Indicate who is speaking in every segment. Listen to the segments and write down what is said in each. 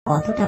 Speaker 1: কতটা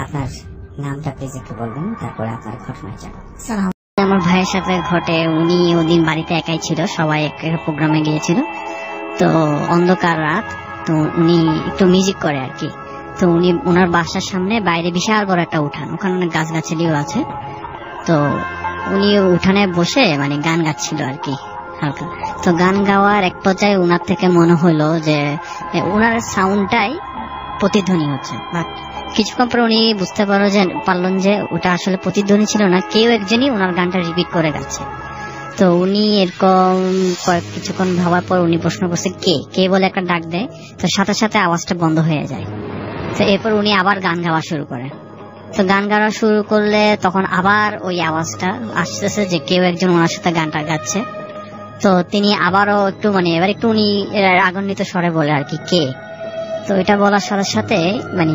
Speaker 1: আপনার নামটা প্লিজ একটু বলবেন, তারপরে আপনার ঘটনায় যাব।
Speaker 2: আমার ভাইয়ের সাথে ঘটে, উনি ওদিন বাড়িতে একাই ছিল, সবাই একটা প্রোগ্রামে গিয়েছিল। তো অন্ধকার রাত, তো উনি একটু মিউজিক করে আর কি। তো উনি ওনার বাসার সামনে বাইরে বিশাল বড় একটা উঠান, ওখানে অনেক গাছগাছালিও আছে। তো উনি উঠানে বসে মানে গান গাচ্ছিল আর কি হালকা। তো গান গাওয়ার এক পর্যায়ে ওনার থেকে মনে হলো যে ওনার সাউন্ডটাই প্রতিধ্বনি হচ্ছে, বাট কিছুক্ষণ পরে উনি বুঝতে পারলেন যে ওটা আসলে প্রতিধ্বনি ছিল না, কেউ একজনই ওনার গানটা রিপিট করে গাচ্ছে। তো উনি এরকম কিছুক্ষণ ভাবার পর উনি প্রশ্ন করছে কে কে বলে একটা ডাক দেয়। তো সাথে সাথে আওয়াজটা বন্ধ হয়ে যায়। তো এরপর উনি আবার গান গাওয়া শুরু করে। তো গান গাওয়া শুরু করলে তখন আবার ওই আওয়াজটা আসতেছে যে কেউ একজন ওনার সাথে গানটা গাচ্ছে। তো তিনি আবারও একটু মানে এবার একটু উনি রাগান্বিত স্বরে বলে আর কি কে। তো এটা বলার সাথে সাথে মানে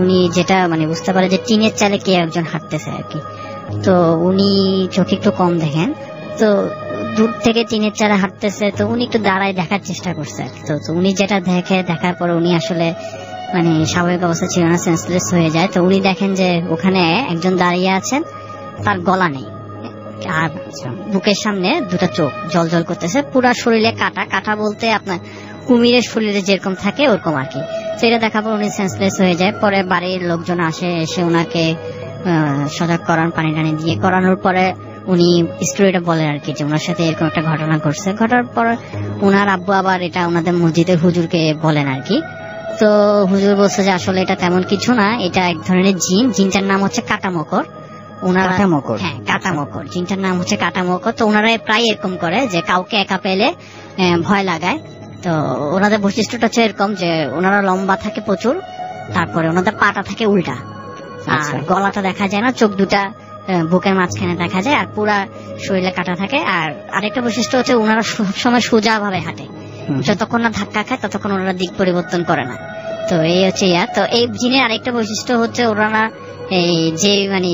Speaker 2: উনি যেটা মানে বুঝতে পারে যে টিনের চালে কে একজন হাঁটতেছে আর কি। তো উনি চোখে একটু কম দেখেন, তো দূর থেকে টিনের চালে হাঁটতেছে। তো উনি একটু দাঁড়ায় দেখার চেষ্টা করছে আর কি। তো উনি যেটা দেখার পর উনি আসলে মানে স্বাভাবিক অবস্থা ছিল না, সেন্সলেস হয়ে যায়। তো উনি দেখেন যে ওখানে একজন দাঁড়িয়ে আছেন, তার গলা নেই আর বুকের সামনে দুটা চোখ জল জল করতেছে, পুরা শরীরে কাটা। কাটা বলতে আপনার কুমিরের শরীরে যেরকম থাকে ওরকম আর কি। তো এটা দেখার পর উনি সেন্সলেস হয়ে যায়। পরে বাড়ির লোকজন আসে, এসে ওনাকে সজাগ করান, পানি টানি দিয়ে করানোর পরে উনি স্টোরিটা বলে আর কি যে ওনার সাথে এরকম একটা ঘটনা ঘটছে। ঘটার পর ওনার আব্বু আবার এটা ওনাদের মসজিদের হুজুরকে বলেন আর কি। তো হুজুর বলছে যে আসলে এটা তেমন কিছু না, এটা এক ধরনের জিন, জিনটার নাম হচ্ছে কাটামকর। ওনারা হ্যাঁ কাটামকর, জিনটার নাম হচ্ছে কাটামকর। তো ওনারা প্রায় এরকম করে যে কাউকে একা পেলে ভয় লাগায়। তো ওনাদের বৈশিষ্ট্যটা হচ্ছে এরকম যে ওনারা লম্বা থাকে প্রচুর, তারপরে ওনাদের পাটা থাকে উল্টা, আর গলাটা দেখা যায় না, চোখ দুটা বুকের মাঝখানে দেখা যায়, আর পুরা শরীরে কাটা থাকে। আর আরেকটা বৈশিষ্ট্য হচ্ছে ওনারা সবসময় সোজা ভাবে হাঁটে, যতক্ষণ না ধাক্কা খায় ততক্ষণ ওনারা দিক পরিবর্তন করে না। তো এই হচ্ছে তো এই জিনের আরেকটা বৈশিষ্ট্য হচ্ছে ওনারা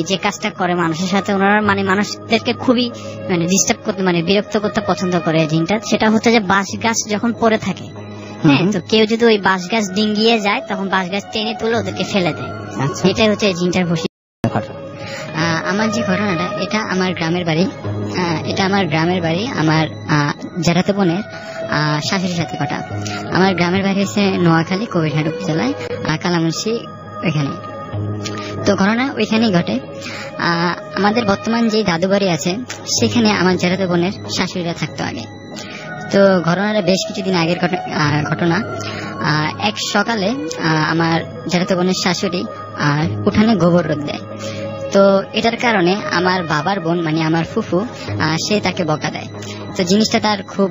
Speaker 2: যে কাজটা করে মানুষের সাথে, ওনারা মানে মানুষদেরকে খুবই মানে ডিস্টার্ব করতে মানে বিরক্ত করতে পছন্দ করে জিনটা। সেটা হচ্ছে যে বাঁশ গাছ যখন পড়ে থাকে, হ্যাঁ, তো কেউ যদি ওই বাঁশ গাছ ডিঙ্গিয়ে যায় তখন বাঁশ গাছ টেনে তুলে ওদেরকে ফেলে দেয়। এটাই হচ্ছে জিনটার বৈশিষ্ট্য। আমার যে ঘটনাটা, এটা আমার গ্রামের বাড়ি। আমার জ্যাঠাতো বোনের শাশুড়ির সাথে ঘটা। আমার গ্রামের বাড়ি হচ্ছে নোয়াখালী, কবিরহাট উপজেলায়, কালামুন্সি ওইখানে। তো ঘটনা ওইখানেই ঘটে। আমাদের বর্তমান যে দাদু বাড়ি আছে সেখানে আমার জ্যাঠাতো বোনের শাশুড়িরা থাকতো আগে। তো ঘটনাটা বেশ কিছুদিন আগের ঘটনা। এক সকালে আমার জ্যাঠাতো বোনের শাশুড়ি উঠানে গোবর রোদ দেয়। তো এটার কারণে আমার বাবার বোন মানে আমার ফুফু সে তাকে বকা দেয়। তো জিনিসটা তার খুব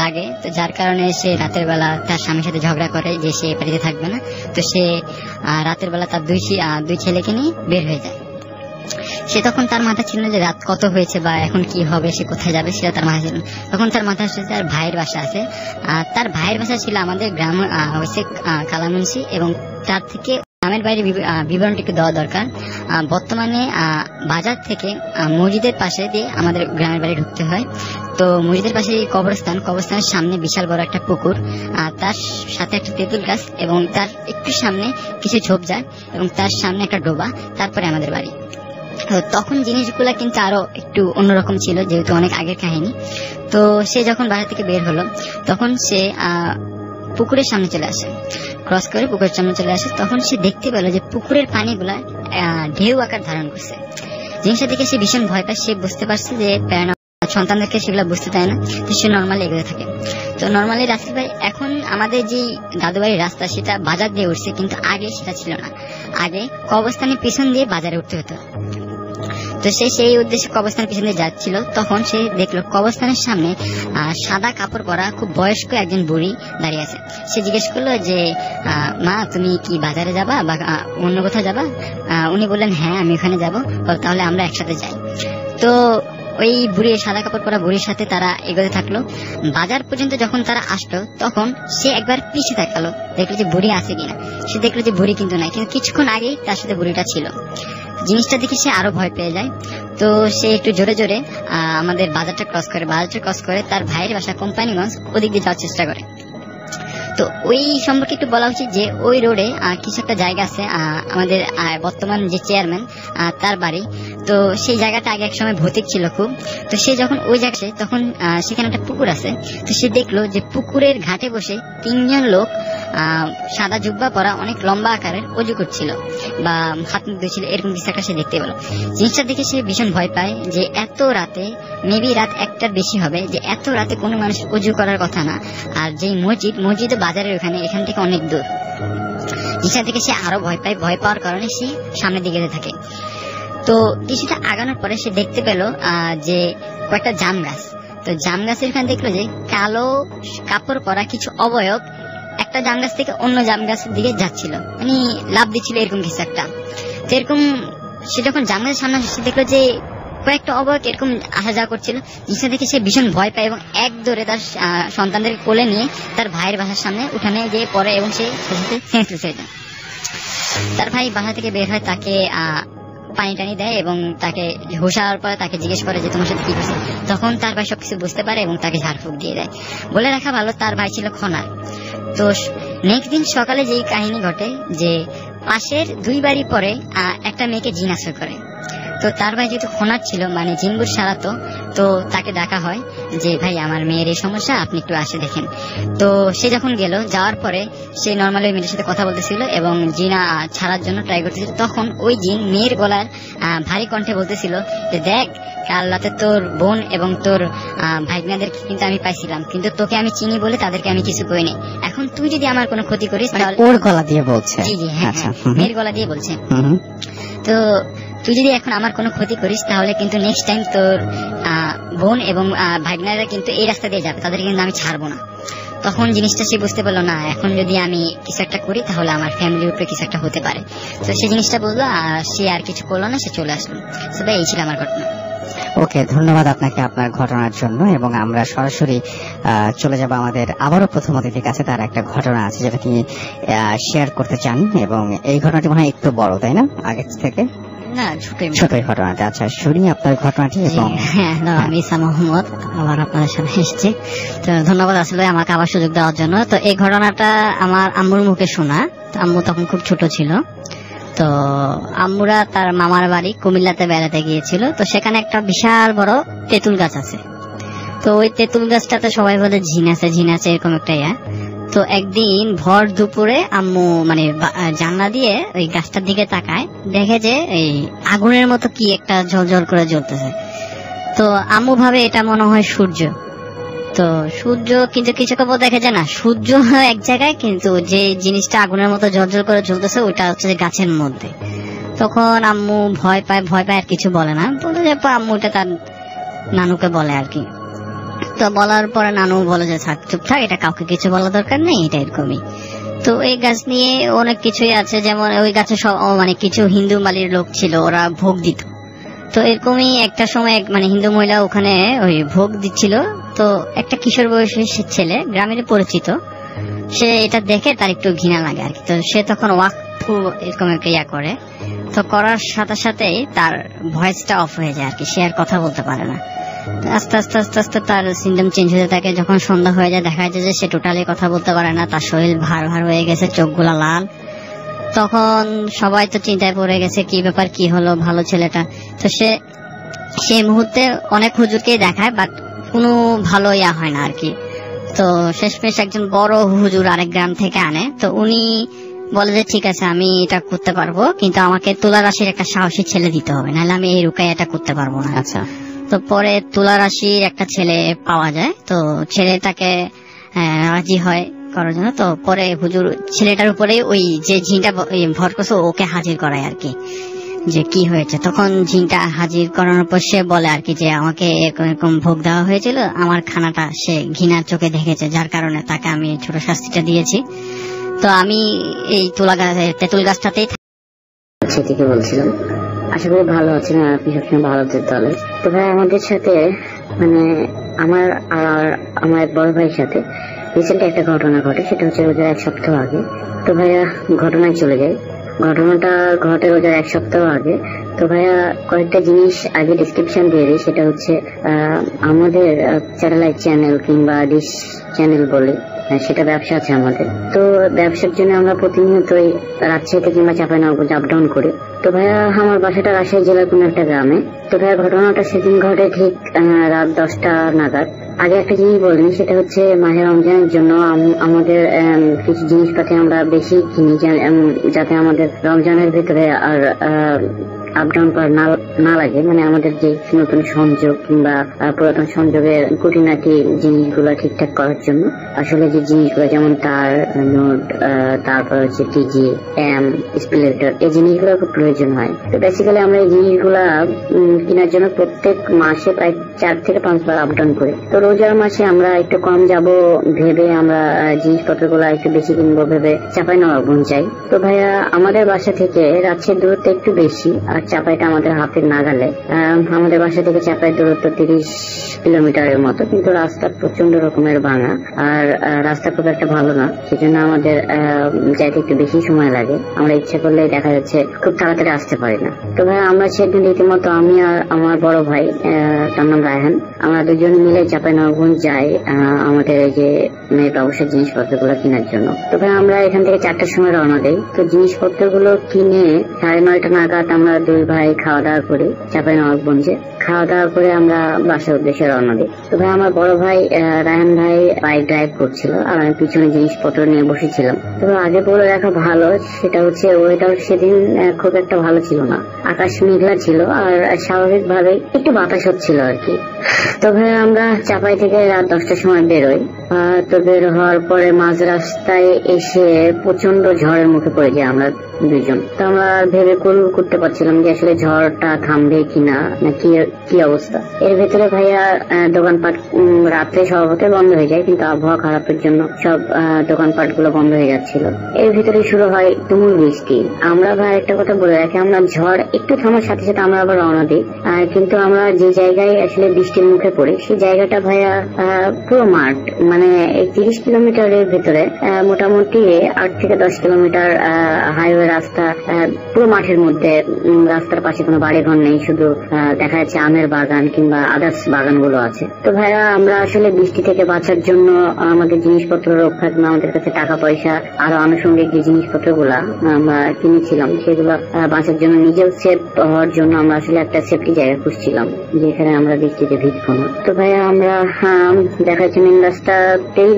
Speaker 2: লাগে। তো যার কারণে সে রাতের বেলা তার স্বামীর সাথে ঝগড়া করে যে সে বাড়িতে থাকবে না। তো সে রাতের বেলা তার দুই ছেলেকে নিয়ে বের হয়ে যায়। সে তখন তার মাথা ছিল যে রাত কত হয়েছে বা এখন কি হবে, সে কোথায় যাবে সেটা তার মাথা ছিল। তখন তার মাথা আসছে তার ভাইয়ের বাসা আছে। তার ভাইয়ের বাসা ছিল আমাদের গ্রাম হচ্ছে কালামুন্সি, এবং তার থেকে গ্রামের বাইরে বিবরণটি একটু দেওয়া দরকার। বর্তমানে বাজার থেকে মসজিদের পাশে দিয়ে আমাদের গ্রামের বাড়ি ঢুকতে হয়। তো মসজিদের পাশে কবরস্থানের সামনে বিশাল বড় একটা পুকুর, তার সাথে একটা তেঁতুল গাছ, এবং তার একটু সামনে কিছু ঝোপঝাড়, এবং তার সামনে একটা ডোবা, তারপরে আমাদের বাড়ি। তখন জিনিসগুলা কিন্তু আরো একটু অন্যরকম ছিল, যেহেতু অনেক আগের কাহিনী। তো সে যখন বাইরে থেকে বের হলো তখন সে পুকুরের সামনে চলে আসে, ক্রস করে পুকুরের সামনে চলে আসে। তখন সে দেখতে পেল যে পুকুরের পানিগুলা ঢেউ আকার ধারণ করছে। জিনিসটা দেখে সে ভীষণ ভয় পায়। সে বুঝতে পারছে যে সন্তানদেরকে সেগুলো বুঝতে দেয় না, সে নর্মালি এগোতে থাকে। তো নর্মালি রাস্তা ভাই, এখন আমাদের যে দাদু বাড়ির রাস্তা সেটা বাজার দিয়ে উঠছে, কিন্তু আগে সেটা ছিল না। আগে কবরস্থানের পিছন দিয়ে বাজারে উঠতে হতো। তো সে সেই উদ্দেশ্যে কবরস্থানের পিছনে যাচ্ছিল। তখন সে দেখলো কবরস্থানের সামনে সাদা কাপড় পরা খুব বয়স্ক একজন বুড়ি দাঁড়িয়ে আছে। সে জিজ্ঞেস করলো যে মা, তুমি কি বাজারে যাবা বা অন্য কোথাও যাবা? উনি বললেন হ্যাঁ, আমি ওখানে যাবো, তাহলে আমরা একসাথে যাই। তো ওই বুড়ি, সাদা কাপড় পরা বুড়ির সাথে তারা এগোতে থাকলো। বাজার পর্যন্ত যখন তারা আসলো তখন সে একবার পিছে তাকালো, দেখলো যে বুড়ি আছে কিনা। সে দেখলো যে বুড়ি কিন্তু নাই, কিন্তু কিছুক্ষণ আগেই তার সাথে বুড়িটা ছিল। জিনিসটা দেখে সে আরো ভয় পেয়ে যায়। তো সে একটু জোরে জোরে আমাদের বাজারটা ক্রস করে তার ভাইয়ের বাসা কোম্পানিগঞ্জ ওদিক দিয়ে যাওয়ার চেষ্টা করে। তো ওই সম্পর্কে একটু বলা উচিত যে ওই রোডে কিছু একটা জায়গা আছে, আমাদের বর্তমান যে চেয়ারম্যান তার বাড়ি। তো সেই জায়গাটা আগে এক সময় ভৌতিক ছিল খুব। তো সে যখন ওই জায়গায় তখন সেখানে একটা পুকুর আছে। তো সে দেখলো যে পুকুরের ঘাটে বসে 3 জন লোক সাদা জুব্বা পরা অনেক লম্বা আকারের অজু করছিল বা হাত মুখ ধুচ্ছিল, এরকম কিছু একটা সে দেখতে পেল। জিনিসটা দেখে সে ভীষণ ভয় পায় যে এত রাতে, মেবি রাত 1টার বেশি হবে, যে এত রাতে কোনো মানুষ অজু করার কথা না। আর যে মসজিদ বাজারের এখান থেকে অনেক দূর। জিনিসটা দেখে সে আরো ভয় পায়। ভয় পাওয়ার কারণে সে সামনের দিকে যেতে থাকে। তো কিছুটা আগানোর পরে সে দেখতে পেল যে কয়েকটা জাম গাছ। তো জাম গাছের এখানে দেখলো যে কালো কাপড় পরা কিছু অবয়ব একটা জাম গাছ থেকে অন্য জাম গাছের দিকে যাচ্ছিল, মানে লাভ দিচ্ছিল এরকম কিছু একটা। তো এরকম সে যখন জাম গাছের সামনে আসছে দেখলো যে কয়েকটা অবয়ব এরকম আসা যাওয়া করছিল। জিনিসটা দেখে সে ভীষণ ভয় পায় এবং এক দৌড়ে তার সন্তানদেরকে কোলে নিয়ে তার ভাইয়ের বাসার সামনে উঠানে গিয়ে পড়ে এবং সে সেন্সলেস হয়ে যায়। তার ভাই বাসা থেকে বের হয়, তাকে পানি টানি দেয় এবং তাকে হুঁশ হওয়ার পরে তাকে জিজ্ঞেস করে যে তোমার সাথে কি করছে। তখন তার ভাই সবকিছু বুঝতে পারে এবং তাকে ঝাড়ফুঁক দিয়ে দেয়। বলে রাখা ভালো, তার ভাই ছিল খনার। তো নেক্সট দিন সকালে যেই কাহিনী ঘটে যে পাশের 2 বাড়ি পরে একটা মেয়েকে জিন আশ্রয় করে। তো তার ভাই যেহেতু খনার ছিল, মানে জিনগুর সারাতো, তো তাকে ডাকা হয় যে ভাই আমার মেয়ের এই সমস্যা, আপনি একটু আসে দেখেন। তো সে যখন গেল, যাওয়ার পরে সে নর্মালি ওই মেয়ের সাথে কথা বলতেছিল এবং জিন ছাড়ার জন্য ট্রাই করতেছিল। তখন ওই জিন মেয়ের গলার ভারী কণ্ঠে বলতেছিল যে দেখ, কাল রাতে তোর বোন এবং তোর ভাইগনাদের কিন্তু আমি পাইছিলাম, কিন্তু তোকে আমি চিনি বলে তাদেরকে আমি কিছু করিনি। এখন তুই যদি আমার কোনো ক্ষতি করিস তাহলে।
Speaker 1: ওর গলা দিয়ে বলছে?
Speaker 2: জি জি, হ্যাঁ, মেয়ের গলা দিয়ে বলছে। তো তুই যদি এখন আমার কোনো ক্ষতি করিস তাহলে কিন্তু নেক্সট টাইম তোর বোন এবং ভাগনারা কিন্তু এই রাস্তা দিয়ে যাবে, তাদের কিন্তু আমি ছাড়বো না। তখন জিনিসটা সে বুঝতে পারলো না, এখন যদি আমি কিছু একটা করি তাহলে আমার ফ্যামিলির উপরে কিছু একটা হতে পারে। তো সে জিনিসটা বললো, আর সে আর কিছু করলো না, সে চলে আসলো। তো ভাই এই ছিল আমার ঘটনা।
Speaker 1: ওকে, ধন্যবাদ আপনাকে আপনার ঘটনার জন্য। এবং আমরা সরাসরি চলে যাব আমাদের আবারও প্রথম অতিথির কাছে। তার একটা ঘটনা আছে যেটা তিনি শেয়ার করতে চান, এবং এই ঘটনাটি মনে হয় একটু বড়, তাই না আগের থেকে?
Speaker 2: না,
Speaker 1: ছোটই ঘটনাটা। আচ্ছা, শুনি আপনার ঘটনাটি। এবং
Speaker 2: আমি ইসা মোহাম্মদ, আবার আপনাদের সামনে এসেছি। তো ধন্যবাদ আসলে আমাকে আবার সুযোগ দেওয়ার জন্য। তো এই ঘটনাটা আমার আম্মুর মুখে শোনা। আম্মু তখন খুব ছোট ছিল। তো আম্মুরা তার মামার বাড়ি কুমিল্লাতে বেড়াতে গিয়েছিল। তো সেখানে একটা বিশাল বড় তেঁতুল গাছ আছে। তো ওই তেঁতুল গাছটাতে সবাই বলে ঝিন আছে এরকম একটা ইয়া। তো একদিন ভর দুপুরে আম্মু মানে জানলা দিয়ে ওই গাছটার দিকে তাকায়, দেখে যে এই আগুনের মতো কি একটা ঝলঝল করে জ্বলতেছে। তো আম্মু ভাবে এটা মনে হয় সূর্য। তো সূর্য, কিন্তু কিছু খবর দেখে যে না, সূর্য এক জায়গায়, কিন্তু যে জিনিসটা আগুনের মতো ঝলঝল করে জ্বলতেছে ওইটা হচ্ছে গাছের মধ্যে। তখন আম্মু ভয় পায় আর কিছু বলে না, বলে যে আম্মু এটা তার নানুকে বলে আর কি। তো বলার পরে নানু বলে যে থাক, চুপ থাক, এটা কাউকে কিছু বলার দরকার নেই, এটা এরকমই। তো এই গাছ নিয়ে অনেক কিছুই আছে, যেমন ওই গাছে সব মানে কিছু হিন্দু মালির লোক ছিল, ওরা ভোগ দিত। তো এরকমই একটা সময় মানে হিন্দু মহিলা ওখানে ওই ভোগ দিচ্ছিল। তো একটা কিশোর বয়সী ছেলে, গ্রামের পরিচিত, সে এটা দেখে তার একটু ঘৃণা লাগে আর কি। তো সে তখন ওয়াকফু এরকম একটা ইয়া করে। তো করার সাথে সাথেই তার ভয়েসটা অফ হয়ে যায় আর কি, সে আর কথা বলতে পারে না। আস্তে আস্তে তার সিমটম চেঞ্জ হতে থাকে। যখন সন্ধ্যা হয়ে যায় দেখা যায় যে সে টোটালি কথা বলতে পারে না, তার শরীর ভার হয়ে গেছে, চোখগুলা লাল। তখন সবাই তো চিন্তায় পড়ে গেছে, কি ব্যাপার, কি হলো ভালো ছেলেটা। তো সেই মুহূর্তে অনেক হুজুরকেই দেখায়, বাট কোনো ভালো ইয়া হয় না আর কি। তো শেষমেশ একজন বড় হুজুর আরেক গ্রাম থেকে আনে। তো উনি বলে যে ঠিক আছে, আমি এটা করতে পারবো, কিন্তু আমাকে তুলা রাশির একটা সাহসী ছেলে দিতে হবে, নাহলে আমি এই রুকাইয়াটা করতে পারবো না। আচ্ছা। তো পরে তুলা রাশির একটা ছেলে পাওয়া যায়। তো ছেলেটাকে রাজি হয় করার জন্য। তো পরে হুজুর ছেলেটার উপরে ওই যে জিনটা ভর করছে ওকে হাজির করায় আর কি, যে কি হয়েছে। তখন জিনটা হাজির করানোর পর সে বলে আর কি যে আমাকে এরকম ভোগ দেওয়া হয়েছিল, আমার খানাটা সে ঘৃণার চোখে দেখেছে, যার কারণে তাকে আমি ছোট শাস্তিটা দিয়েছি। তো আমি এই তেঁতুল গাছটাতেই
Speaker 3: সেটিকে বলছিলাম। আশা করি ভালো আছেন আর আপনি সবসময় ভালোদের দলে। তো ভাই আমাদের সাথে মানে আমার এক বড় ভাইয়ের সাথে রিসেন্ট একটা ঘটনা ঘটে, সেটা হচ্ছে রোজার 1 সপ্তাহ আগে। তো ভাইয়া ঘটনায় চলে যায়। ঘটনাটা ঘটে রোজার 1 সপ্তাহ আগে। তো ভাইয়া কয়েকটা জিনিস আগে ডিসক্রিপশন দিয়ে দিই। সেটা হচ্ছে আমাদের স্যাটেলাইট চ্যানেল কিংবা ডিশ চ্যানেল বলে সেটা ব্যবসা আছে আমাদের। তো ব্যবসার জন্য আমরা প্রতিনিয়তই রাজশাহীতে কিংবা চাঁপাইনবাবগঞ্জ আপ ডাউন করি। তো ভাইয়া আমার বাসাটা রাজশাহী জেলার কোন একটা গ্রামে। তো ভাইয়া ঘটনাটা সেদিন ঘটে ঠিক রাত 10টা নাগাদ। আগে একটা জিনিস বলিনি, সেটা হচ্ছে মাহে রমজানের জন্য আমাদের কিছু জিনিসপাতি আমরা বেশি কিনি, যাতে আমাদের রমজানের ভিতরে আর আপ ডাউন করা না লাগে। মানে আমাদের যে নতুন সংযোগ কিংবা পুরাতন সংযোগের খুঁটিনাটি জিনিসগুলো ঠিকঠাক করার জন্য আসলে যে জিনিসগুলো যেমন তার, নোট, তারপর হচ্ছে টিজি, স্পিলেটর, এই জিনিসগুলো খুব প্রয়োজন হয়। তো বেসিক্যালি আমরা এই জিনিসগুলা কেনার জন্য প্রত্যেক মাসে প্রায় 4 থেকে 5 বার আপ ডাউন করি। তো রোজার মাসে আমরা একটু কম যাব ভেবে আমরা জিনিসপত্রগুলো একটু বেশি কিনবো ভেবে চাঁপাইনবাবগঞ্জ যাই। তো ভাইয়া আমাদের বাসা থেকে রাজশাহীর দূরত্ব একটু বেশি, আর চাঁপাইটা আমাদের হাতের নাগালে। আমাদের বাসা থেকে চাঁপাই দূরত্ব 30 কিলোমিটারের মতো, কিন্তু রাস্তা প্রচন্ড রকমের ভাঙা, আর রাস্তা খুব একটা ভালো না, সেজন্য আমাদের যাইতে একটু বেশি সময় লাগে। আমরা ইচ্ছা করলে দেখা যাচ্ছে খুব তাড়াতাড়ি আসতে পারি না। তো ভাই আমরা সেদিন রীতিমতো আমি আর আমার বড় ভাই, তার নাম রায়হান, আমরা দুজন মিলে চাঁপাইনবাবগঞ্জ যাই আমাদের এই যে মেয়ের ব্যবসার জিনিসপত্রগুলো কেনার জন্য। তো ভাই আমরা এখান থেকে 4টার সময় রওনা দেই। তো জিনিসপত্রগুলো কিনে 9:30 নাগাদ আমরা 2 ভাই খাওয়া দাওয়া করি চাঁপাইনবাবগঞ্জে। খাওয়া দাওয়া করে আমরা বাসার উদ্দেশ্যে রওনা দিই। তো ভাই আমার বড় ভাই রায়হান ভাই বাইক ড্রাইভ করছিল, আর আমি পিছনে জিনিসপত্র নিয়ে বসেছিলাম। তবে আগে বলে রাখা ভালো, সেটা হচ্ছে ওয়েদার সেদিন খুব একটা ভালো ছিল না, আকাশ মেঘলা ছিল, আর স্বাভাবিকভাবে একটু বাতাস হচ্ছিল আর কি। তো ভাই আমরা চাঁপাই থেকে রাত 10টার সময় বেরোই। তো বের হওয়ার পরে মাঝ রাস্তায় এসে প্রচন্ড ঝড়ের মুখে পড়ে যাই আমরা দুইজন। তো আমরা ভেবে করতে পারছিলাম যে আসলে ঝড়টা থামবে কিনা, না কি অবস্থা। এর ভেতরে ভাইয়া দোকানপাট রাত্রে স্বভাবতই বন্ধ হয়ে যায়, কিন্তু আবহাওয়া খারাপের জন্য সব দোকানপাট গুলো বন্ধ হয়ে যাচ্ছিল। এর ভিতরে শুরু হয় তুমুল বৃষ্টি। আমরা ভাই একটা কথা বলে রাখি, আমরা ঝড় একটু থামার সাথে সাথে আমরা আবার রওনা দিই, কিন্তু আমরা যে জায়গায় আসলে বৃষ্টির মুখে পড়ি সেই জায়গাটা ভাইয়া পুরো মাঠ, মানে 30 কিলোমিটারের ভিতরে মোটামুটি 8 থেকে 10 কিলোমিটার হাইওয়ে রাস্তা, পুরো মাঠের মধ্যে। রাস্তার পাশে কোনো বাড়ি ঘর নেই, শুধু দেখা যাচ্ছে আমের বাগান কিংবা আদার্স বাগান গুলো আছে। তো ভাইরা আমরা আসলে বৃষ্টি থেকে বাঁচার জন্য আমাদের জিনিসপত্র রক্ষা, আমাদের কাছে টাকা পয়সা আরো আনুষঙ্গিক যে জিনিসপত্র গুলা আমরা কিনেছিলাম সেগুলো বাঁচার জন্য, নিজেও সেফ হওয়ার জন্য আমরা আসলে একটা সেফটি জায়গা খুঁজছিলাম যেখানে আমরা বৃষ্টিতে ভিজবো না। তো ভাইয়া আমরা দেখা যাচ্ছে মেন রাস্তাতেই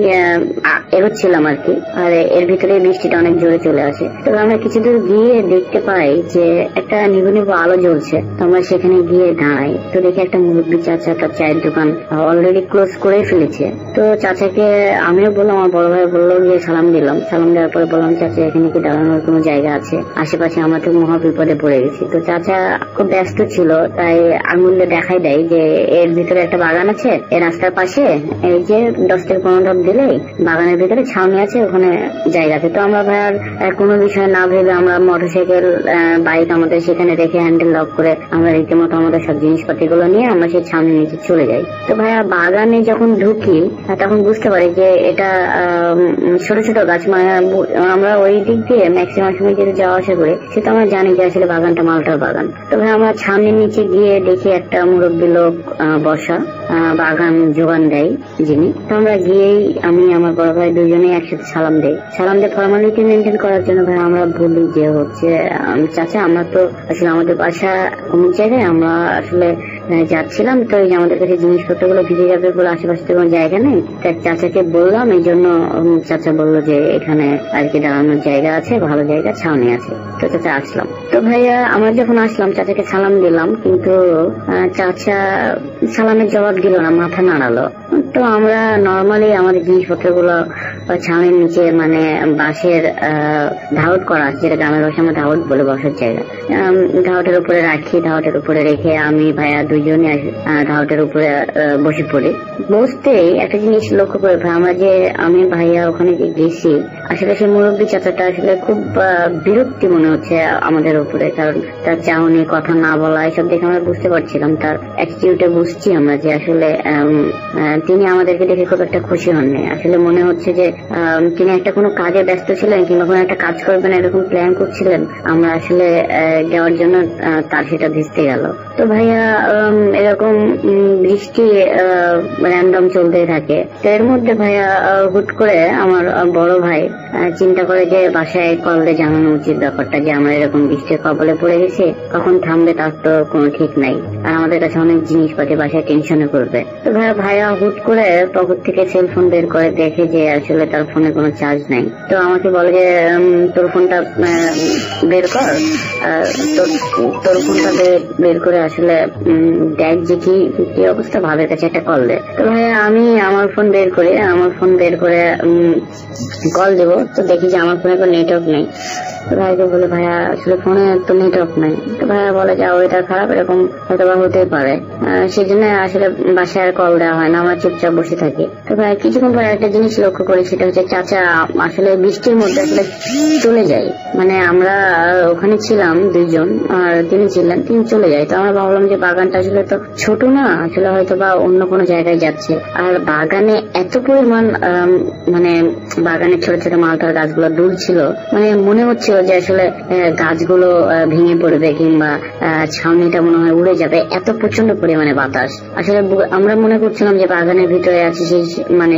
Speaker 3: এগোচ্ছিলাম আর কি, আর এর ভিতরে বৃষ্টিটা অনেক জোরে চলে আসে। তবে আমরা কিছু দূর গিয়ে দেখতে পাই যে একটা নিভু নিভু আলো জ্বলছে। তো আমরা সেখানে গিয়ে দাঁড়াই, তো দেখি একটা মুরব্বী চাচা তার চায়ের দোকান অলরেডি ক্লোজ করে ফেলেছে। তো চাচাকে আমিও বললাম, আমার বড় ভাই বললো, গিয়ে সালাম দিলাম। সালাম দেওয়ার পরে বললাম, চাচা এখানে কি দাঁড়ানোর কোনো জায়গা আছে? আশেপাশে আমরা তো মহা বিপদে পড়ে গেছি। তো চাচা খুব ব্যস্ত ছিল, তাই আঙুলে দেখাই দেয় যে এর ভিতরে একটা বাগান আছে, এই রাস্তার পাশে এই যে 10 থেকে 15 ধাপ দিলেই বাগানের ভিতরে ছাউনি আছে, ওখানে জায়গা আছে। তো আমরা ভাই আর কোনো বিষয় না ভেবে আমরা মোটরসাইকেল বাইক আমাদের সেখানে রেখে হ্যান্ডেল লক করে আমরা রীতিমতো আমাদের সব জিনিসপাতি গুলো নিয়ে আমরা সেই ছাউনির নিচে চলে যাই। তো ভাইয়া বাগানে যখন ঢুকি তখন বুঝতে পারি যে এটা ছোট ছোট গাছ, মানে আমরা ওই দিক দিয়ে ম্যাক্সিমাম সময় যেটা যাওয়া আসা করি, সেটা আমরা জানি যে আসলে বাগানটা মালটার বাগান। তো ভাই আমরা ছাউনির নিচে গিয়ে দেখি একটা মুরব্বী লোক বসা, বাগান যোগান দেয় যিনি। তো আমরা গিয়েই আমি আমার বড় ভাই দুজনেই একসাথে সালাম দেই। সালাম দিয়ে ফর্মালিটি মেনটেন করার জন্য ভাই আমরা বলি যে হচ্ছে, চাচা আমরা তো আসলে আমাদের বাসা অমুক জায়গায়, আমরা আসলে যাচ্ছিলাম, তো এই যে আমাদের কাছে জিনিসপত্র গুলো ভিজে যাবে বলে আশেপাশে তো কোনো জায়গা নেই। তাই চাচাকে বললাম, এই জন্য চাচা বললো যে এখানে আর কি দাঁড়ানোর জায়গা আছে, ভালো জায়গা, ছাউনি আছে। তো চাচা আসলাম। তো ভাইয়া আমরা যখন আসলাম চাচাকে সালাম দিলাম, কিন্তু চাচা সালামের জবাব দিল না, মাথা নাড়ালো। তো আমরা নর্মালি আমাদের জিনিসপত্র গুলো ছাউনির নিচে, মানে বাঁশের ধাউট করা, যেটা গ্রামের ভাষায় আমরা ধাউট বলে, বসার জায়গা, ধাউটের উপরে রাখি। ধাউটের উপরে রেখে আমি ভাইয়া দুইজনে ধাউটের উপরে বসে পড়ি। বসতেই একটা জিনিস লক্ষ্য করে, আমি ভাইয়া ওখানে যে গেছি, আসলে সেই মুরব্বী চাচাটা আসলে খুব বিরক্তি মনে হচ্ছে আমাদের উপরে, কারণ তার চাহনি, কথা না বলা, এসব দেখে আমরা বুঝতে পারছিলাম, তার অ্যাটিটিউডে বুঝছি আমরা যে আসলে তিনি আমাদেরকে দেখে খুব একটা খুশি হননি। আসলে মনে হচ্ছে যে তিনি একটা কোনো কাজে ব্যস্ত ছিলেন কিংবা কোনো একটা কাজ করবেন এরকম প্ল্যান করছিলেন, আমরা আসলে যাওয়ার জন্য তার সেটা ভিজতে গেল। তো ভাইয়া এরকম বৃষ্টি র্যান্ডম চলতেই থাকে। তো এর মধ্যে ভাইয়া হুট করে আমার বড় ভাই চিন্তা করে যে বাসায় কল দিয়ে জানানো উচিত ব্যাপারটা, যে আমরা এরকম বৃষ্টির কবলে পড়ে গেছি, কখন থামবে তার তো কোনো ঠিক নাই, আর আমাদের কাছে অনেক জিনিসপাতি বাসায় টেনশনে করবে। তো ভাইয়া হুট করে পকেট থেকে সেলফোন বের করে দেখে যে আসলে তার ফোনে কোনো চার্জ নাই। তো আমাকে বলে যে তোর ফোনটা বের কর, তোর ফোনটা বের করে আসলে দেখ যে কি অবস্থা, ভাবের কাছে একটা কল দে। তো ভাইয়া আমি আমার ফোন বের করে কল দেবো, তো দেখি যে আমার ফোনে কোনো নেটওয়ার্ক নেই। তো ভাইকে বলে ভাইয়া আসলে ফোনে তো নেটওয়ার্ক নেই। তো ভাইয়া বলে যে ওয়েদার খারাপ, এরকম হয়তো বা হতেই পারে, সেই জন্য আসলে বাসায় আর কল দেওয়া হয় না, আমরা চুপচাপ বসে থাকি। তো ভাই কিছুক্ষণ পরে একটা জিনিস লক্ষ্য করি, সেটা হচ্ছে চাচা আসলে বৃষ্টির মধ্যে আসলে চলে যায়। মানে আমরা ওখানে ছিলাম দুইজন, আর তিনি চলে যায়। তো আমরা ভাবলাম যে বাগানটা আসলে তো ছোট না, আসলে হয়তো বা অন্য কোনো জায়গায় যাচ্ছে। আর বাগানে এত পরিমাণ মানে বাগানের ছোট ছোট মালটার গাছগুলো দুলছিল, মানে মনে হচ্ছিল যে আসলে গাছগুলো ভেঙে পড়বে কিংবা ছাউনিটা মনে হয় উড়ে যাবে, এত প্রচন্ড পরিমাণে বাতাস। আসলে আমরা মনে করছিলাম যে বাগানের ভিতরে আছি,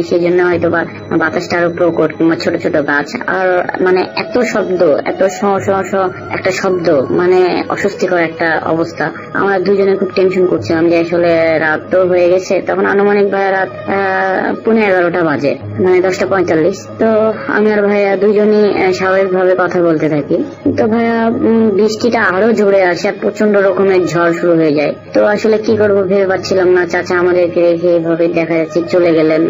Speaker 3: সেই জন্য হয়তো বা বাতাসটা আরো প্রকট, কিংবা ছোট ছোট গাছ, আর মানে এত শব্দ, এত একটা শব্দ, মানে অস্বস্তিকর একটা অবস্থা। আমরা দুজনে খুব টেনশন করছিলাম যে আসলে রাত তো হয়ে গেছে, তখন আনুমানিক রাত 11:15 বাজে, মানে 10:45। তো আমি আর ভাইয়া দুজনই স্বাভাবিকভাবে কথা বলতে থাকি। তো ভাইয়া বৃষ্টিটা আরো জোরে আসে, প্রচন্ড রকমের ঝড় শুরু হয়ে যায়। তো আসলে কি করবো ভেবে পাচ্ছিলাম না। চাচা আমাদেরকে রেখে এইভাবে দেখা যাচ্ছে চলে গেলেন,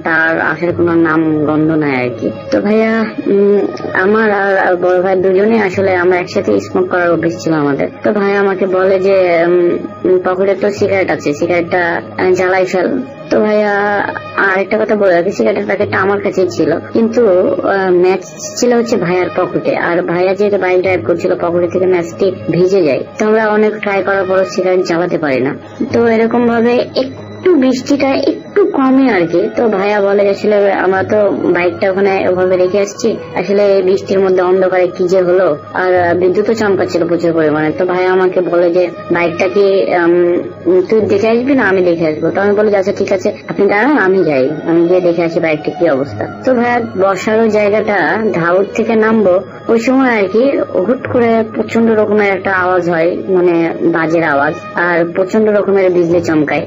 Speaker 3: তার আসার কোনো নাম গন্ধ নাই আর কি। তো ভাইয়া আমার আর বড় ভাই দুজনে আসলে আমরা একসাথে স্মোক করার অভ্যেস ছিল আমাদের। তো ভাই আমাকে বলে যে পকেটে তো সিগারেট আছে, সিগারেটটা জ্বালাই ফেল। তো ভাইয়া আরেকটা কথা বলে রাখি, সিগারেটের প্যাকেটটা আমার কাছেই ছিল, কিন্তু ম্যাচ ছিল হচ্ছে ভাইয়ার পকেটে, আর ভাইয়া যেহেতু বাইক ড্রাইভ করছিল পকেটে থেকে ম্যাচটি ভিজে যায়। তো আমরা অনেক ট্রাই করার পর সিগারেট জ্বালাতে পারি না। তো এরকম ভাবে একটু বৃষ্টিটা একটু কমে আর কি। তো ভাইয়া বলে আসলে আমরা তো বাইকটা ওখানে ওভাবে রেখে আসছি, আসলে বৃষ্টির মধ্যে অন্ধকারে কি যে হলো, আর বিদ্যুৎও চমকাচ্ছিল প্রচুর পরিমাণে। তো ভাইয়া আমাকে বলে যে বাইকটা কি তুই দেখে আসবি না আমি দেখে আসবো? তো আমি বলি আচ্ছা ঠিক আছে আপনি দাঁড়ান, আমি যাই, আমি গিয়ে দেখে আসি বাইকটা কি অবস্থা। তো ভাইয়া বসারও জায়গাটা ধাউর থেকে নামবো ওই সময় আর কি হুট করে প্রচন্ড রকমের একটা আওয়াজ হয়, মানে বাজের আওয়াজ, আর প্রচন্ড রকমের বিদ্যুৎ চমকায়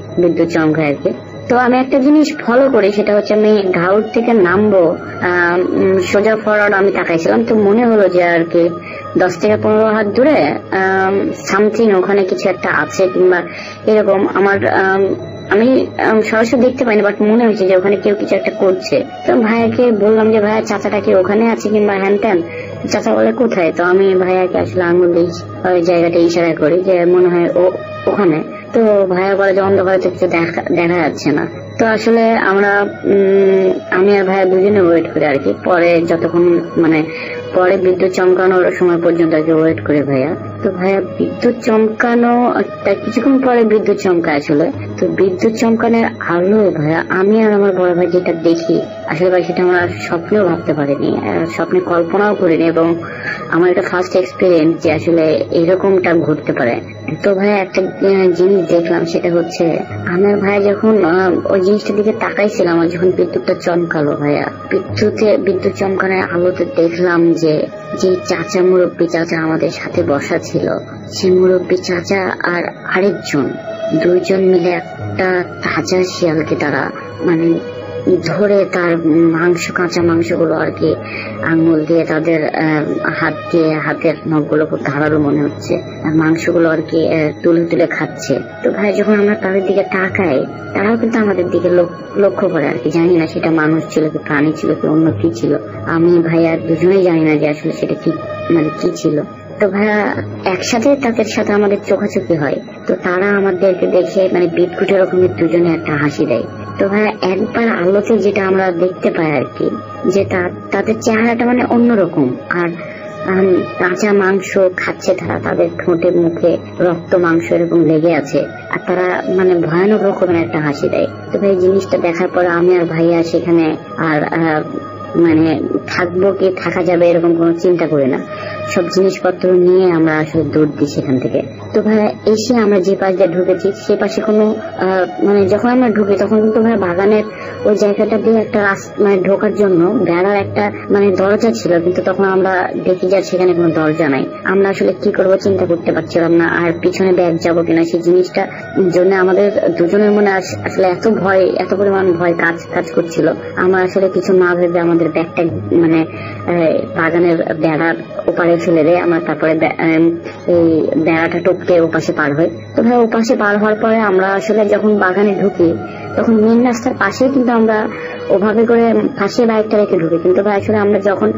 Speaker 3: আর কি। তো আমি একটা জিনিস ফলো করি, সেটা হচ্ছে আমি ঘাউর থেকে নামবো, সোজা ফরওয়ার্ড আমি তাকাইছিলাম। তো মনে হলো যে আর কি 10 থেকে 15 হাত দূরে সামথিং ওখানে কিছু একটা আছে কিংবা এরকম। আমি সরাসরি দেখতে পাইনি, বাট মনে হয়েছে যে ওখানে কেউ কিছু একটা করছে। তো ভাইয়াকে বললাম যে ভাইয়া চাচাটা কি ওখানে আছে কিংবা হ্যান ত্যান। চাচা বলে কোথায়? তো আমি ভাইয়াকে আসলে আঙুল দিয়ে ওই জায়গাটা ইশারা করি যে মনে হয় ওখানে। তো ভাইয়া বলে যে অন্ধকারে তো কিছু দেখা যাচ্ছে না। তো আসলে আমি আর ভাইয়া দুজনে ওয়েট করি আর কি, পরে যতক্ষণ মানে পরে বিদ্যুৎ চমকানোর সময় পর্যন্ত আর কি ওয়েট করে ভাইয়া। তো ভাইয়া বিদ্যুৎ চমকানো কিছুক্ষণ পরে বিদ্যুৎ চমকা আসলে। তো বিদ্যুৎ চমকানোর আলো ভাইয়া আমি আর আমার বড় ভাই যেটা দেখি আসলে ভাই সেটা আমরা স্বপ্নেও ভাবতে পারিনি, স্বপ্নে কল্পনাও করিনি, এবং আমার একটা ফার্স্ট এক্সপিরিয়েন্স যে আসলে এরকমটা ঘটতে পারে। তো ভাইয়া একটা জিনিস দেখলাম, সেটা হচ্ছে আমার ভাইয়া যখন ওই জিনিসটার দিকে তাকাইছিলাম, যখন বিদ্যুৎটা চমকালো ভাইয়া, বিদ্যুৎ চমকানোর আলোতে দেখলাম যে চাচা মুরব্বী চাচা আমাদের সাথে বসা ছিল, সে মুরব্বী চাচা আর আরেকজন দুইজন মিলে একটা তাজা শিয়ালকে তারা মানে ধরে তার কাঁচা মাংসগুলো আর কি আঙ্গুল দিয়ে তাদের হাতের নখগুলো খুব ধারালো মনে হচ্ছে, মাংসগুলো আর কি তুলে তুলে খাচ্ছে। তো ভাই যখন আমরা তাদের দিকে তাকাই, তারাও কিন্তু আমাদের দিকে লক্ষ্য করে আর কি। জানি না সেটা মানুষ ছিল কি প্রাণী ছিল কি অন্য কি ছিল, আমি ভাইয়া দুজনেই জানি না যে আসলে সেটা কি মানে কি ছিল। তো ভাইয়া একসাথে তাদের সাথে আমাদের চোখাচোখি হয়। তো তারা আমাদেরকে দেখে মানে বিটকুটে রকমের দুজনে একটা হাসি দেয়। তো ভাইয়া একবার আলোতে যেটা আমরা দেখতে পাই আর কি, যে তাদের চেহারাটা মানে অন্যরকম। আর কাঁচা মাংস খাচ্ছে তারা, তাদের ঠোঁটে মুখে রক্ত মাংস এরকম লেগে আছে, আর তারা মানে ভয়ানক রকমের একটা হাসি দেয়। তো ভাই জিনিসটা দেখার পরে আমি আর ভাইয়া সেখানে আর মানে থাকবো কি থাকা যাবে এরকম কোনো চিন্তা করি না, সব জিনিসপত্র নিয়ে আমরা আসলে দৌড় দিই সেখান থেকে। তো ভাইয়া এসে আমরা যে পাশ দিয়ে ঢুকেছি সে পাশে কোনো মানে যখন আমরা ঢুকি তখন কিন্তু ভাইয়া বাগানের ওই জায়গাটা দিয়ে একটা মানে ঢোকার জন্য বেড়ার একটা মানে দরজা ছিল, কিন্তু তখন আমরা দেখি যে সেখানে কোনো দরজা নাই। আমরা আসলে কি করবো চিন্তা করতে পারছিলাম না, আর পিছনে ব্যাগ যাবো কিনা সেই জিনিসটা জন্য আমাদের দুজনের মনে আসলে এত পরিমাণ ভয় কাজ করছিল। আমরা আসলে কিছু না ভেবে আমাদের ব্যাগটা মানে বাগানের বেড়ার ওপারে ফেলে দেয়। আমরা তারপরে এই বেড়াটা টপকে ওপাশে পার হই। তো ভাই ওপাশে পার হওয়ার পরে আমরা আসলে যখন বাগানে ঢুকি তখন মেন রাস্তার পাশে কিন্তু আমরা ওভাবে করে পাশে বাইকটা রেখে ঢুকি, কিন্তু ভাই আসলে আমরা যখন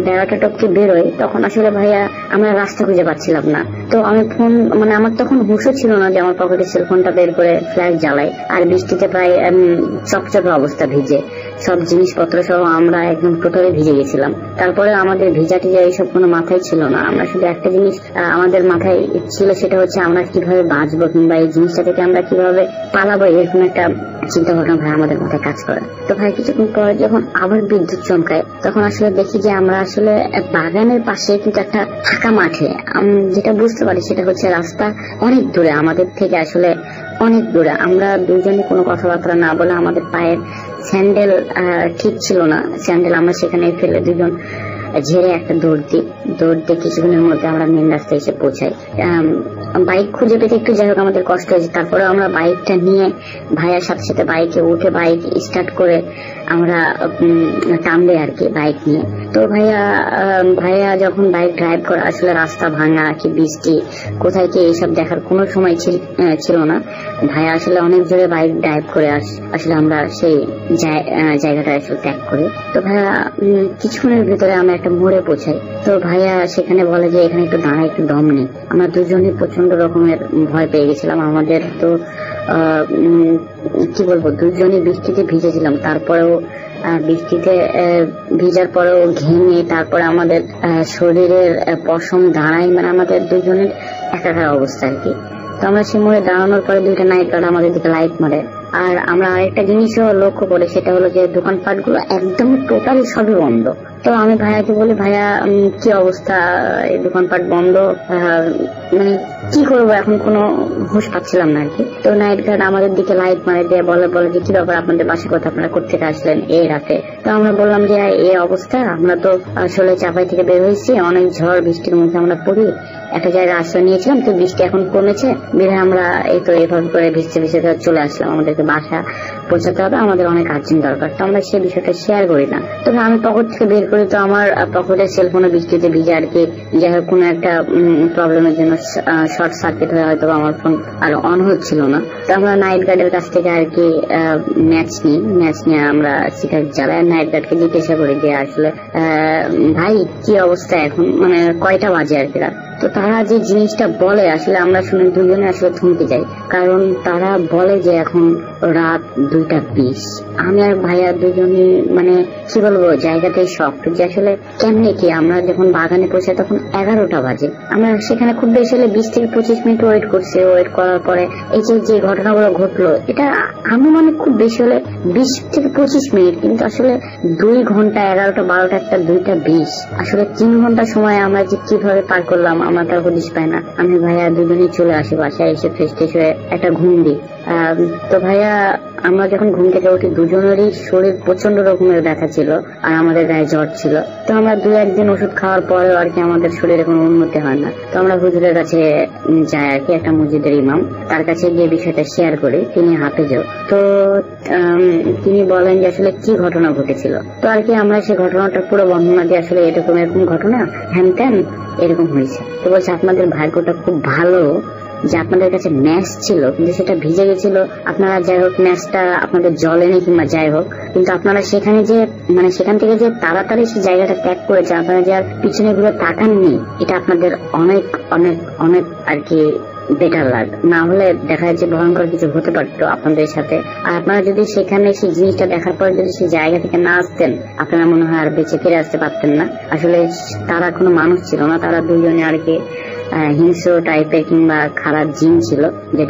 Speaker 3: বেড়াটা টপকে বেরোই তখন আসলে ভাইয়া আমরা রাস্তা খুঁজে পাচ্ছিলাম না। তো আমি ফোন মানে আমার তখন হুঁশও ছিল না যে আমার পকেটে সেলফোনটা বের করে ফ্ল্যাশ জ্বালাই, আর বৃষ্টিতে প্রায় চকচকে অবস্থা, ভিজে সব জিনিসপত্র সহ আমরা একদম টোটালি ভিজে গেছিলাম। তারপরে আমাদের ভিজা টিজা এইসব কোনো মাথায় ছিল না, আমরা শুধু একটা জিনিস আমাদের মাথায় ছিল, সেটা হচ্ছে আমরা কিভাবে বাঁচবো কিংবা এই জিনিসটা থেকে আমরা কিভাবে পালাবো, এরকম একটা চিন্তা ভাবনা ভাই আমাদের মাথায় কাজ করে। তো ভাই কিছুক্ষণ পরে যখন আবার বিদ্যুৎ চমকায় তখন আসলে দেখি যে আমরা আসলে বাগানের পাশে কিন্তু একটা ফাঁকা মাঠে, যেটা বুঝতে পারি সেটা হচ্ছে রাস্তা অনেক দূরে আমাদের থেকে, আসলে অনেক দূরে। আমরা দুজনে কোনো কথাবার্তা না বলে আমাদের পায়ের স্যান্ডেল ঠিক ছিল না, স্যান্ডেল আমরা সেখানে ফেলে দুজন ঝেড়ে একটা দৌড় দিয়ে কিছুক্ষণের মধ্যে আমরা মেন রাস্তায় এসে পৌঁছাই। বাইক খুঁজে পেতে একটু যাই হোক আমাদের কষ্ট হয়েছে, তারপরে আমরা বাইকটা নিয়ে ভাইয়ার সাথে বাইকে উঠে বাইক স্টার্ট করে আমরা টানবে আর কি বাইক নিয়ে। তো ভাইয়া যখন বাইক ড্রাইভ করে আসলে রাস্তা ভাঙা কি বৃষ্টি কোথায় কি এইসব দেখার কোনো সময় ছিল না। ভাইয়া আসলে অনেক জোরে বাইক ড্রাইভ করে আসলে আমরা সেই জায়গাটা আসলে ত্যাগ করি। তো ভাইয়া কিছুক্ষণের ভিতরে আমরা একটা মোড়ে পৌঁছাই। তো ভাইয়া সেখানে বলে যে এখানে একটু দাঁড়ায়, একটু দম নেই। আমরা দুজনই প্রচন্ড রকমের ভয় পেয়ে গেছিলাম। আমাদের তো কি বলবো, দুজনই বৃষ্টিতে ভিজেছিলাম, তারপরেও বৃষ্টিতে ভিজার পরেও ঘেমে তারপরে আমাদের শরীরের পশম দাঁড়ায়, মানে আমাদের দুজনের একাকার অবস্থা আর কি। তো আমরা সে মোড়ে দাঁড়ানোর পরে দুইটা নাইট গার্ড আমাদের দিকে লাইট মারে। আর আমরা আরেকটা জিনিসও লক্ষ্য করি, সেটা হলো যে দোকানপাট গুলো একদম টোটালি সবই বন্ধ। তো আমি ভাইয়াকে বলি, ভাইয়া কি অবস্থা, এই দোকানপাট বন্ধ, মানে কি করবো এখন, কোনো হুঁশ পাচ্ছিলাম না আর কি। তো নাইট গার্ড আমাদের দিকে লাইট মারে দিয়ে বলে যে কি ব্যাপার, আপনাদের বাসা কথা, আপনারা কোথেকে আসলেন এই রাতে। তো আমরা বললাম যে এই অবস্থা, আমরা তো আসলে চাপাই থেকে বের হয়েছি, অনেক ঝড় বৃষ্টির মধ্যে আমরা পড়ি, একটা জায়গায় আশ্রয় নিয়েছিলাম, তো বৃষ্টি এখন কমেছে, বের আমরা এই তো এভাবে করে ভিজতে চলে আসলাম, আমাদেরকে বাসা পৌঁছাতে হবে, আমাদের অনেক আর্জেন্ট দরকার। তো আমরা সেই বিষয়টা শেয়ার করি না। তবে আমি পকেট থেকে বের করি, তো আমার পকেটের সেলফোনে বৃষ্টিতে ভিজে আর কি, যাই হোক কোনো একটা প্রবলেমের জন্য শর্ট সার্কিট হয়ে হয়তো আমার ফোন আর অন হচ্ছিল না। তো আমরা নাইট গার্ডের কাছ থেকে আর কি ম্যাচ নিয়ে আমরা সিগারেট জ্বালাই, নাইট গার্ডকে জিজ্ঞাসা করি যে আসলে ভাই কি অবস্থা এখন, মানে কয়টা বাজে আর কি রাত। তো তারা যে জিনিসটা বলে আসলে আমরা শুনে দুজনে আসলে থমকে যাই, কারণ তারা বলে যে এখন রাত 2:20। আমি আর ভাইয়া দুজনে মানে কি বলবো জায়গাতে শক্ত, যে আসলে কেমনে কি। আমরা যখন বাগানে পৌঁছাই তখন 11টা বাজে। আমরা সেখানে খুব বেশি হলে 20 থেকে 25 মিনিট ওয়েট করছি। ওয়েট করার পরে এই যে ঘটনাগুলো ঘটলো, এটা আমি মানে খুব বেশি হলে 20 থেকে 25 মিনিট, কিন্তু আসলে 2 ঘন্টা, 11টা 12টা একটা 2:20, আসলে 3 ঘন্টা সময় আমরা যে কিভাবে পার করলাম আমার তার হদিশ পায় না। আমি ভাইয়া দুজনেই চলে আসি বাসায়, এসে ফ্রেশ হয়ে একটা ঘুম দিই। তো ভাইয়া আমরা যখন ঘুম থেকে উঠি দুজনেরই শরীর প্রচন্ড রকমের ব্যথা ছিল, আর আমাদের গায়ে জ্বর ছিল। তো আমরা 2-1 দিন ওষুধ খাওয়ার পরেও আর কি আমাদের শরীরে কোনো উন্নতি হয় না। তো আমরা হুজুরের কাছে যাই আর কি, একটা মসজিদের ইমাম, তার কাছে গিয়ে বিষয়টা শেয়ার করি। তিনি হাফেজও। তো তিনি বলেন যে আসলে কি ঘটনা ঘটেছিল। তো আর কি আমরা সেই ঘটনাটার পুরো বর্ণনা দিয়ে আসলে এরকম ঘটনা হ্যান ত্যান এরকম হয়েছে। তো বলছে আপনাদের ভাগ্যটা খুব ভালো যে আপনাদের কাছে ম্যাচ ছিল, কিন্তু সেটা ভিজে গেছিল। আপনারা যাই হোক ম্যাচটা আপনাদের জলে নেই কিংবা যাই হোক, কিন্তু আপনারা সেখানে যে মানে সেখান থেকে যে তাড়াতাড়ি সেই জায়গাটা ত্যাগ করেছে, আপনারা যে আর পিছনে ঘুরে তাকাননি, এটা আপনাদের অনেক অনেক অনেক আর কি বেটার লাগ, না হলে দেখা যাচ্ছে ভয়ঙ্কর কিছু হতে পারতো আপনাদের সাথে। আর আপনারা যদি সেখানে সেই জিনিসটা দেখার পর যদি সেই জায়গা থেকে না আসতেন, আপনারা মনে হয় আর বেঁচে ফিরে আসতে পারতেন না। আসলে তারা কোনো মানুষ ছিল না, তারা দুজনে আর কি হিংস্র টাইপের কিংবা খারাপ জিন ছিল, যেটা